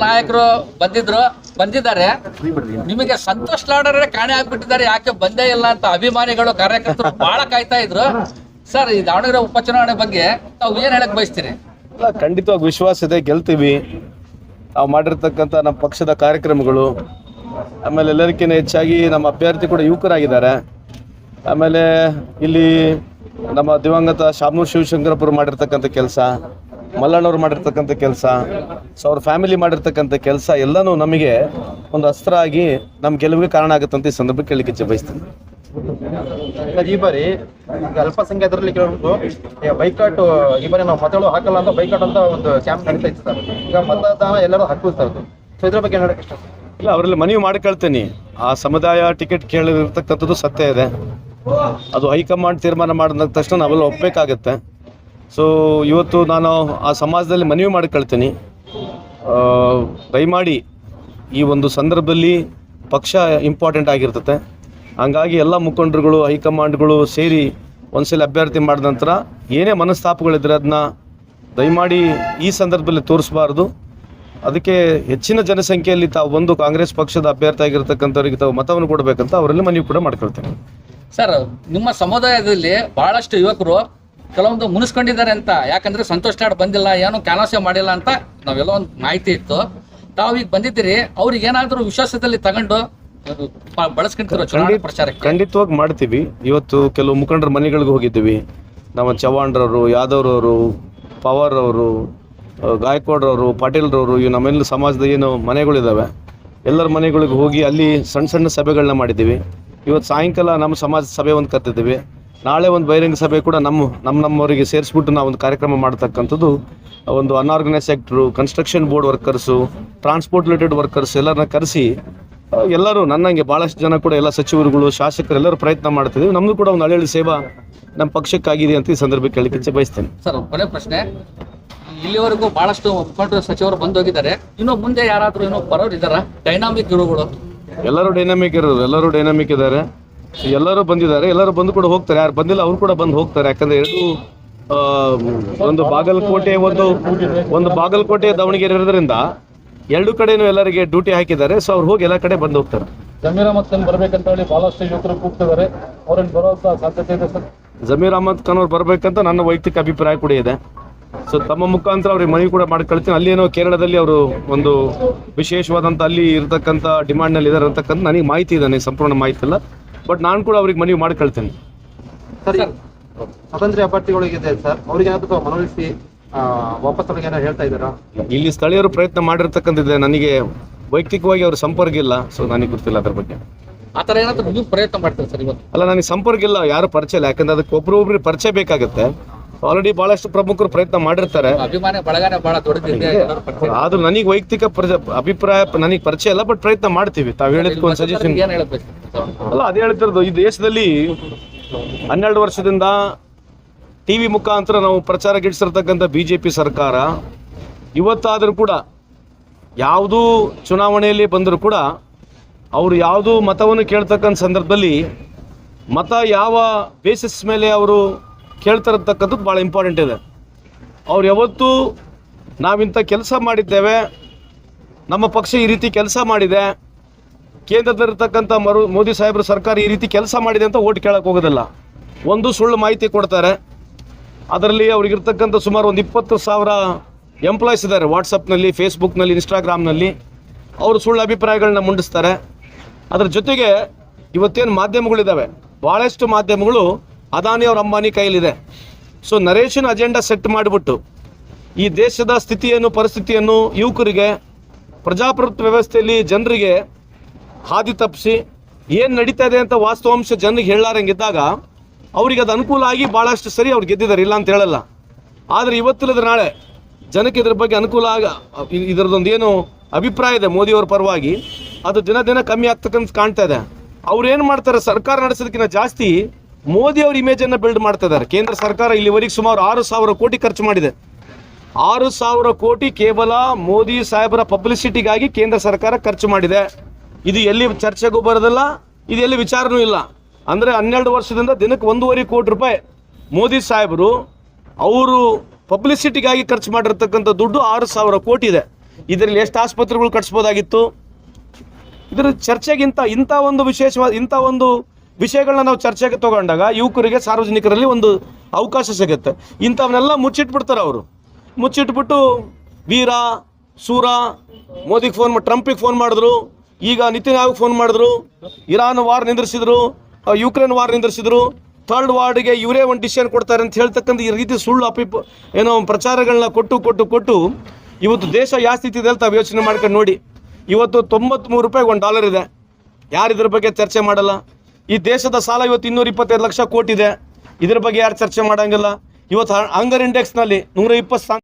ನಾಯಕರು ಬಂದಿದ್ದಾರೆ. ನಿಮಗೆ ಸಂತೋಷ್ ಲಾಡರೇ ಕಾಣೆ ಆಗ್ಬಿಟ್ಟಿದ್ದಾರೆ, ಯಾಕೆ ಬಂದೇ ಇಲ್ಲ ಅಂತ ಅಭಿಮಾನಿಗಳು ಕಾರ್ಯಕರ್ತರು ಬಹಳ ಕಾಯ್ತಾ ಇದ್ರು. ಸರ್, ಈ ದಾವಣಗೆರೆ ಉಪಚುನಾವಣೆ ಬಗ್ಗೆ ತಾವು ಏನ್ ಹೇಳಕ್ ಬಯಸ್ತೀರಿ? ಖಂಡಿತವಾಗಿ ವಿಶ್ವಾಸ ಇದೆ, ಗೆಲ್ತೀವಿ. ನಾವು ಮಾಡಿರ್ತಕ್ಕಂಥ ನಮ್ಮ ಪಕ್ಷದ ಕಾರ್ಯಕ್ರಮಗಳು, ಆಮೇಲೆ ಎಲ್ಲರಿಗಿಂತ ಹೆಚ್ಚಾಗಿ ನಮ್ಮ ಅಭ್ಯರ್ಥಿ ಕೂಡ ಯುವಕರಾಗಿದ್ದಾರೆ. ಆಮೇಲೆ ಇಲ್ಲಿ ನಮ್ಮ ದಿವಂಗತ ಶಾಮನೂರು ಶಿವಶಂಕರಪ್ಪರು ಮಾಡಿರ್ತಕ್ಕಂಥ ಕೆಲಸ, ಮಲ್ಲಣ್ಣವ್ರು ಮಾಡಿರ್ತಕ್ಕಂಥ ಕೆಲಸ, ಸೊ ಅವ್ರ ಫ್ಯಾಮಿಲಿ ಮಾಡಿರ್ತಕ್ಕಂಥ ಕೆಲಸ ಎಲ್ಲನೂ ನಮಗೆ ಒಂದು ಅಸ್ತ್ರ ಆಗಿ ನಮ್ಮ ಗೆಲುವಿಗೆ ಕಾರಣ ಆಗುತ್ತಂತ ಈ ಸಂದರ್ಭಕ್ಕೆ ಕೇಳಲಿಕ್ಕೆ ಇಚ್ಛೆ ಬಯಸ್ತೀನಿ. ಈ ಬಾರಿ ಅಲ್ಪಸಂಖ್ಯಾತರಲ್ಲಿ ಕೇಳಬಹುದು ಬೈಕಾಟ್, ಈ ಬಾರಿ ನಾವು ಮತಗಳು ಹಾಕಲ್ಲ ಅಂತ ಬೈಕಾಟ್ ಅಂತ ಒಂದು ಕ್ಯಾಂಪ್ ನಡೀತಾ ಇತ್ತು ಸರ್. ಈಗ ಮತದಾನ ಎಲ್ಲರೂ ಹಾಕಿಸ್ತಾ ಇತ್ತು. ಸೊ ಇದ್ರ ಬಗ್ಗೆ ಹೇಳಕ್ಕೆ ಇಷ್ಟ ಇಲ್ಲ, ಅವರಲ್ಲಿ ಮನವಿ ಮಾಡ್ಕೊಳ್ತೀನಿ. ಆ ಸಮುದಾಯ ಟಿಕೆಟ್ ಕೇಳಿರ್ತಕ್ಕಂಥದ್ದು ಸತ್ಯ ಇದೆ. ಅದು ಹೈಕಮಾಂಡ್ ತೀರ್ಮಾನ ಮಾಡಿದ ತಕ್ಷಣ ನಾವೆಲ್ಲ ಒಪ್ಪಬೇಕಾಗತ್ತೆ. ಸೊ ಇವತ್ತು ನಾನು ಆ ಸಮಾಜದಲ್ಲಿ ಮನವಿ ಮಾಡ್ಕೊಳ್ತೀನಿ, ದಯಮಾಡಿ ಈ ಒಂದು ಸಂದರ್ಭದಲ್ಲಿ ಪಕ್ಷ ಇಂಪಾರ್ಟೆಂಟ್ ಆಗಿರ್ತದೆ. ಹಂಗಾಗಿ ಎಲ್ಲ ಮುಖಂಡರುಗಳು, ಹೈಕಮಾಂಡ್ಗಳು ಸೇರಿ ಒಂದ್ಸಲ ಅಭ್ಯರ್ಥಿ ಮಾಡಿದ ನಂತರ ಏನೇ ಮನಸ್ತಾಪಗಳಿದ್ರೆ ಅದನ್ನ ದಯಮಾಡಿ ಈ ಸಂದರ್ಭದಲ್ಲಿ ತೋರಿಸಬಾರ್ದು. ಅದಕ್ಕೆ ಹೆಚ್ಚಿನ ಜನಸಂಖ್ಯೆಯಲ್ಲಿ ತಾವು ಬಂದು ಕಾಂಗ್ರೆಸ್ ಪಕ್ಷದ ಅಭ್ಯರ್ಥಿ ಆಗಿರ್ತಕ್ಕಂಥವ್ರಿಗೆ ತಾವು ಮತವನ್ನು ಕೊಡಬೇಕಂತ ಅವರಲ್ಲಿ ಮನವಿ ಕೂಡ ಮಾಡ್ಕೊಳ್ತೇನೆ. ಸರ್, ನಿಮ್ಮ ಸಮುದಾಯದಲ್ಲಿ ಬಹಳಷ್ಟು ಯುವಕರು ಕೆಲವೊಂದು ಮುನಿಸ್ಕೊಂಡಿದ್ದಾರೆ ಅಂತ, ಯಾಕಂದ್ರೆ ಸಂತೋಷ್ ಲಾಡ್ ಬಂದಿಲ್ಲ, ಏನು ಕ್ಯಾನ್ವಾಸೇ ಮಾಡಿಲ್ಲ ಅಂತ ನಾವೆಲ್ಲ ಒಂದು ಮಾಹಿತಿ ಇತ್ತು. ತಾವು ಈಗ ಬಂದಿದ್ದೀರಿ, ಅವ್ರಿಗೆ ಏನಾದರೂ ವಿಶ್ವಾಸದಲ್ಲಿ ತಗೊಂಡು ಬಳಸ್ಕೊಂತಿರೋ ಚುನಾವಣೆ ಪ್ರಚಾರಕ್ಕೆ? ಖಂಡಿತವಾಗಿ ಮಾಡ್ತೀವಿ. ಇವತ್ತು ಕೆಲವು ಮುಖಂಡರ ಮನೆಗಳಿಗೆ ಹೋಗಿದ್ದೀವಿ. ನಮ್ಮ ಚವ್ಹಾಣ್ರವರು, ಯಾದವ್ರವರು, ಪವಾರ್ ಅವರು, ಗಾಯಕ್ವಾಡ್ರವರು, ಪಾಟೀಲ್ರವರು, ಇವು ನಮ್ಮೆಲ್ಲ ಸಮಾಜದ ಏನು ಮನೆಗಳಿದ್ದಾವೆ ಎಲ್ಲರ ಮನೆಗಳಿಗೆ ಹೋಗಿ ಅಲ್ಲಿ ಸಣ್ಣ ಸಣ್ಣ ಸಭೆಗಳನ್ನ ಮಾಡಿದ್ದೀವಿ. ಇವತ್ತು ಸಾಯಂಕಾಲ ನಮ್ಮ ಸಮಾಜ ಸಭೆ ಒಂದು ಕರ್ತಿದ್ದೀವಿ. ನಾಳೆ ಒಂದು ಬಹಿರಂಗ ಸಭೆ ಕೂಡ ನಮ್ಮವರಿಗೆ ಸೇರಿಸ್ಬಿಟ್ಟು ನಾವು ಒಂದು ಕಾರ್ಯಕ್ರಮ ಮಾಡ್ತಕ್ಕಂಥದ್ದು. ಒಂದು unorganised sector, construction board workers, transport related workers ಎಲ್ಲರನ್ನ ಕರೆಸಿ ಎಲ್ಲರೂ ನನ್ನಂಗೆ ಭಾಳಷ್ಟು ಜನ ಕೂಡ ಎಲ್ಲ ಸಚಿವರುಗಳು, ಶಾಸಕರು ಎಲ್ಲರೂ ಪ್ರಯತ್ನ ಮಾಡ್ತಿದ್ದೀವಿ. ನಮ್ಮದು ಕೂಡ ಒಂದು ಹಳ್ಳಿ ಸೇವಾ ನಮ್ಮ ಪಕ್ಷಕ್ಕಾಗಿದೆ ಅಂತ ಈ ಸಂದರ್ಭಕ್ಕೆ ಕೇಳಲಿಕ್ಕೆ ಇಚ್ಛೆ ಬಯಸ್ತೇನೆ. ಸರ್, ಕೊನೆ ಪ್ರಶ್ನೆ, ಇಲ್ಲಿವರೆಗೂ ಬಹಳಷ್ಟು ಮುಖಂಡರು ಸಚಿವರು ಬಂದು ಹೋಗಿದ್ದಾರೆ, ಇನ್ನು ಮುಂದೆ ಯಾರಾದರೂ ಇನ್ನೂ ಬರೋರು ಇದ್ದಾರಾ? ಡೈನಾಮಿಕ್ ಗುರುಗಳು ಎಲ್ಲರೂ ಡೈನಾಮಿಕ್ ಇರೋದು, ಎಲ್ಲರೂ ಡೈನಾಮಿಕ್ ಇದ್ದಾರೆ, ಎಲ್ಲರೂ ಬಂದಿದ್ದಾರೆ, ಎಲ್ಲರೂ ಬಂದು ಕೂಡ ಹೋಗ್ತಾರೆ. ಯಾರು ಬಂದಿಲ್ಲ ಅವ್ರು ಕೂಡ ಬಂದು ಹೋಗ್ತಾರೆ. ಯಾಕಂದ್ರೆ ಎರಡು ಒಂದು ಬಾಗಲಕೋಟೆ ದಾವಣಗೆರೆ ಇರೋದ್ರಿಂದ ಎರಡು ಕಡೆನೂ ಎಲ್ಲರಿಗೆ ಡ್ಯೂಟಿ ಹಾಕಿದ್ದಾರೆ. ಸೊ ಅವ್ರು ಹೋಗಿ ಎಲ್ಲ ಕಡೆ ಬಂದು ಹೋಗ್ತಾರೆ. ಜಮೀರ್ ಅಹಮದ್ ಖಾನ್ ಬರ್ಬೇಕಂತ ಹೇಳಿ ಬಹಳಷ್ಟು ಯುವಕರು ಕೂಗ್ತಿದ್ದಾರೆ, ಅವ್ರನ್ನ ಬರುವಂತ ಸಾಧ್ಯತೆ ಇದೆ ಸರ್? ಜಮೀರ್ ಅಹಮದ್ ಖಾನ್ ಅವ್ರು ಬರ್ಬೇಕಂತ ನನ್ನ ವೈಯಕ್ತಿಕ ಅಭಿಪ್ರಾಯ ಕೂಡ ಇದೆ. ಸೊ ತಮ್ಮ ಮುಖಾಂತರ ಅವ್ರಿಗೆ ಮನವಿ ಕೂಡ ಮಾಡ್ಕೊಳ್ತೀನಿ. ಅಲ್ಲಿ ಏನೋ ಕೇರಳದಲ್ಲಿ ಅವರು ಒಂದು ವಿಶೇಷವಾದಂಥ ಅಲ್ಲಿ ಇರತಕ್ಕಂಥ ಡಿಮಾಂಡ್ನಲ್ಲಿ ಇದ್ದಾರೆ ಅಂತಕ್ಕಂಥ ನನಗೆ ಮಾಹಿತಿ ಇದೆ, ನನಗೆ ಸಂಪೂರ್ಣ ಮಾಹಿತಿ ಇಲ್ಲ. ಬಟ್ ನಾನು ಕೂಡ ಅವ್ರಿಗೆ ಮನವಿ ಮಾಡ್ಕೊಳ್ತೇನೆ. ಸರಿ, ಸ್ವತಂತ್ರ ಅಭ್ಯರ್ಥಿಗಳಿಗಿದೆ ಸರ್, ಅವ್ರಿಗೆ ಏನಾದರೂ ಮನವೊಲಿಸಿ ವಾಪಸ್ ಅವ್ರಿಗೆ ಏನಾದ್ರು ಹೇಳ್ತಾ ಇದ್ದಾರಾ? ಇಲ್ಲಿ ಸ್ಥಳೀಯರು ಪ್ರಯತ್ನ ಮಾಡಿರ್ತಕ್ಕಂಥದ್ದಿದೆ, ನನಗೆ ವೈಯಕ್ತಿಕವಾಗಿ ಅವ್ರ ಸಂಪರ್ಕ ಇಲ್ಲ. ಸೊ ನನಗೆ ಗೊತ್ತಿಲ್ಲ ಅದ್ರ ಬಗ್ಗೆ. ಆ ಥರ ಏನಾದರೂ ನೀವು ಪ್ರಯತ್ನ ಮಾಡ್ತೀರಿ ಸರ್ ಇವತ್ತು? ಅಲ್ಲ, ನನಗೆ ಸಂಪರ್ಕ ಇಲ್ಲ, ಯಾರು ಪರಿಚಯ ಇಲ್ಲ. ಯಾಕಂದ್ರೆ ಅದಕ್ಕೆ ಒಬ್ರೊಬ್ರಿಗೆ ಪರಿಚಯ ಬೇಕಾಗುತ್ತೆ. ಆಲ್ರೆಡಿ ಬಹಳಷ್ಟು ಪ್ರಮುಖರು ಪ್ರಯತ್ನ ಮಾಡಿರ್ತಾರೆ. ಅಭಿಮಾನಿ ಬಳಗನೇ ಬಹಳ ದೊಡ್ಡದಿದೆ. ಆದ್ರೂ ನನಗೆ ವೈಯಕ್ತಿಕ ಅಭಿಪ್ರಾಯ ನನಗೆ ಪರಿಚಯ ಇಲ್ಲ, ಬಟ್ ಪ್ರಯತ್ನ ಮಾಡ್ತೀವಿ. ತಾವು ಹೇಳಿದ್ಕೆ ಒಂದು ಸಜೆಷನ್ ಅಲ್ಲ, ಅದೇ ಹೇಳ್ತಿರೋದು. ಈ ದೇಶದಲ್ಲಿ 12 ವರ್ಷದಿಂದ ಟಿವಿ ಮುಖಾಂತರ ನಾವು ಪ್ರಚಾರ ಗಿಡಿಸಿರ್ತಕ್ಕಂಥ ಬಿಜೆಪಿ ಸರ್ಕಾರ ಇವತ್ತಾದರೂ ಕೂಡ ಯಾವುದೂ ಚುನಾವಣೆಯಲ್ಲಿ ಬಂದರೂ ಕೂಡ ಅವರು ಯಾವುದೂ ಮತವನ್ನು ಕೇಳ್ತಕ್ಕಂಥ ಸಂದರ್ಭದಲ್ಲಿ ಮತ ಯಾವ ಬೇಸಿಸ್ ಮೇಲೆ ಅವರು ಕೇಳ್ತಿರತಕ್ಕಂಥದ್ದು ಭಾಳ ಇಂಪಾರ್ಟೆಂಟ್ ಇದೆ. ಅವ್ರು ಯಾವತ್ತೂ ನಾವಿಂಥ ಕೆಲಸ ಮಾಡಿದ್ದೇವೆ, ನಮ್ಮ ಪಕ್ಷ ಈ ರೀತಿ ಕೆಲಸ ಮಾಡಿದೆ, ಕೇಂದ್ರದಲ್ಲಿರ್ತಕ್ಕಂಥ ಮೋದಿ ಸಾಹೇಬ್ರ ಸರ್ಕಾರ ಈ ರೀತಿ ಕೆಲಸ ಮಾಡಿದೆ ಅಂತ ಓಟ್ ಕೇಳಕ್ಕೆ ಹೋಗೋದಿಲ್ಲ. ಒಂದು ಸುಳ್ಳು ಮಾಹಿತಿ ಕೊಡ್ತಾರೆ. ಅದರಲ್ಲಿ ಅವ್ರಿಗಿರ್ತಕ್ಕಂಥ ಸುಮಾರು ಒಂದು 20,000 ಎಂಪ್ಲಾಯ್ಸ್ ಇದ್ದಾರೆ ವಾಟ್ಸಪ್ನಲ್ಲಿ, ಫೇಸ್ಬುಕ್ನಲ್ಲಿ, ಇನ್ಸ್ಟಾಗ್ರಾಮ್ನಲ್ಲಿ. ಅವರು ಸುಳ್ಳು ಅಭಿಪ್ರಾಯಗಳನ್ನ ಮುಂಡಿಸ್ತಾರೆ. ಅದರ ಜೊತೆಗೆ ಇವತ್ತೇನು ಮಾಧ್ಯಮಗಳಿದ್ದಾವೆ, ಭಾಳಷ್ಟು ಮಾಧ್ಯಮಗಳು ಅದಾನಿ ಅವ್ರ ಅಂಬಾನಿ ಕೈಲಿದೆ. ಸೊ ನರೇಶನ್ ಅಜೆಂಡಾ ಸೆಟ್ ಮಾಡಿಬಿಟ್ಟು ಈ ದೇಶದ ಸ್ಥಿತಿಯನ್ನು, ಪರಿಸ್ಥಿತಿಯನ್ನು ಯುವಕರಿಗೆ, ಪ್ರಜಾಪ್ರಭುತ್ವ ವ್ಯವಸ್ಥೆಯಲ್ಲಿ ಜನರಿಗೆ ಹಾದಿ ತಪ್ಪಿಸಿ ಏನು ನಡೀತಾ ಇದೆ ಅಂತ ವಾಸ್ತವಾಂಶ ಜನರಿಗೆ ಹೇಳಾರಂಗಿದ್ದಾಗ ಅವ್ರಿಗೆ ಅದು ಅನುಕೂಲ ಆಗಿ ಭಾಳಷ್ಟು ಸರಿ ಅವ್ರು ಗೆದ್ದಿದ್ದಾರೆ, ಇಲ್ಲ ಅಂತ ಹೇಳಲ್ಲ. ಆದರೆ ಇವತ್ತಿಲ್ಲದ ನಾಳೆ ಜನಕ್ಕೆ ಇದ್ರ ಬಗ್ಗೆ ಅನುಕೂಲ ಇದರದೊಂದು ಏನು ಅಭಿಪ್ರಾಯ ಇದೆ ಮೋದಿಯವ್ರ ಪರವಾಗಿ, ಅದು ದಿನ ದಿನ ಕಮ್ಮಿ ಆಗ್ತಕ್ಕಂಥ ಕಾಣ್ತಾ ಇದೆ. ಅವ್ರು ಏನು ಮಾಡ್ತಾರೆ, ಸರ್ಕಾರ ನಡೆಸೋದಕ್ಕಿಂತ ಜಾಸ್ತಿ ಮೋದಿ ಅವ್ರ ಇಮೇಜನ್ನು ಬಿಲ್ಡ್ ಮಾಡ್ತಾ ಇದ್ದಾರೆ. ಕೇಂದ್ರ ಸರ್ಕಾರ ಇಲ್ಲಿವರೆಗೆ ಸುಮಾರು 6,000 ಕೋಟಿ ಖರ್ಚು ಮಾಡಿದೆ. 6,000 ಕೋಟಿ ಕೇವಲ ಮೋದಿ ಸಾಹೇಬರ ಪಬ್ಲಿಸಿಟಿಗಾಗಿ ಕೇಂದ್ರ ಸರ್ಕಾರ ಖರ್ಚು ಮಾಡಿದೆ. ಇದು ಎಲ್ಲಿ ಚರ್ಚೆಗೂ ಬರೋದಿಲ್ಲ, ಇದು ಎಲ್ಲಿ ವಿಚಾರನೂ ಇಲ್ಲ. ಅಂದರೆ 12 ವರ್ಷದಿಂದ ದಿನಕ್ಕೆ 1.5 ಕೋಟಿ ರೂಪಾಯಿ ಮೋದಿ ಸಾಹೇಬರು ಅವರು ಪಬ್ಲಿಸಿಟಿಗಾಗಿ ಖರ್ಚು ಮಾಡಿರ್ತಕ್ಕಂಥ ದುಡ್ಡು 6,000 ಕೋಟಿ ಇದೆ. ಇದರಲ್ಲಿ ಎಷ್ಟು ಆಸ್ಪತ್ರೆಗಳು ಕಟ್ಸ್ಬೋದಾಗಿತ್ತು. ಇದರ ಚರ್ಚೆಗಿಂತ ಇಂಥ ಒಂದು ವಿಷಯಗಳನ್ನ ನಾವು ಚರ್ಚೆಗೆ ತಗೊಂಡಾಗ ಯುವಕರಿಗೆ, ಸಾರ್ವಜನಿಕರಲ್ಲಿ ಒಂದು ಅವಕಾಶ ಸಿಗುತ್ತೆ. ಇಂಥವನ್ನೆಲ್ಲ ಮುಚ್ಚಿಟ್ಬಿಡ್ತಾರೆ ಅವರು. ಮುಚ್ಚಿಟ್ಬಿಟ್ಟು ವೀರ ಸೂರ ಮೋದಿಗೆ ಟ್ರಂಪಿಗೆ ಫೋನ್ ಮಾಡಿದ್ರು, ಈಗ ನಿತಿನ್ ಆಯೋಗ್ ಫೋನ್ ಮಾಡಿದ್ರು, ಇರಾನ್ ವಾರ್ ನಿಂದಿರಿಸಿದ್ರು, ಯುಕ್ರೇನ್ ವಾರ್ ನಿಂದಿರಿಸಿದ್ರು, ಥರ್ಡ್ ವಾರ್ಡ್ಗೆ ಇವರೇ ಒಂದು ಡಿಸಿಷನ್ ಕೊಡ್ತಾರೆ ಅಂತ ಹೇಳ್ತಕ್ಕಂಥ ಈ ರೀತಿ ಸುಳ್ಳು ಪ್ರಚಾರಗಳನ್ನ ಕೊಟ್ಟು ಇವತ್ತು ದೇಶ ಯಾವ ಸ್ಥಿತಿ ಇದೆ ಅಂತ ತಾವು ಯೋಚನೆ ಮಾಡ್ಕೊಂಡು ನೋಡಿ. ಇವತ್ತು 93 ರೂಪಾಯಿಗೆ $1 ಇದೆ. ಯಾರು ಇದ್ರ ಬಗ್ಗೆ ಚರ್ಚೆ ಮಾಡಲ್ಲ. ಈ ದೇಶದ ಸಾಲ ಇವತ್ತು 225 ಲಕ್ಷ ಕೋಟಿ ಇದೆ. ಇದ್ರ ಬಗ್ಗೆ ಯಾರು ಚರ್ಚೆ ಮಾಡೋಂಗಿಲ್ಲ. ಇವತ್ತು ಹಂಗರ್ ಇಂಡೆಕ್ಸ್ನಲ್ಲಿ 120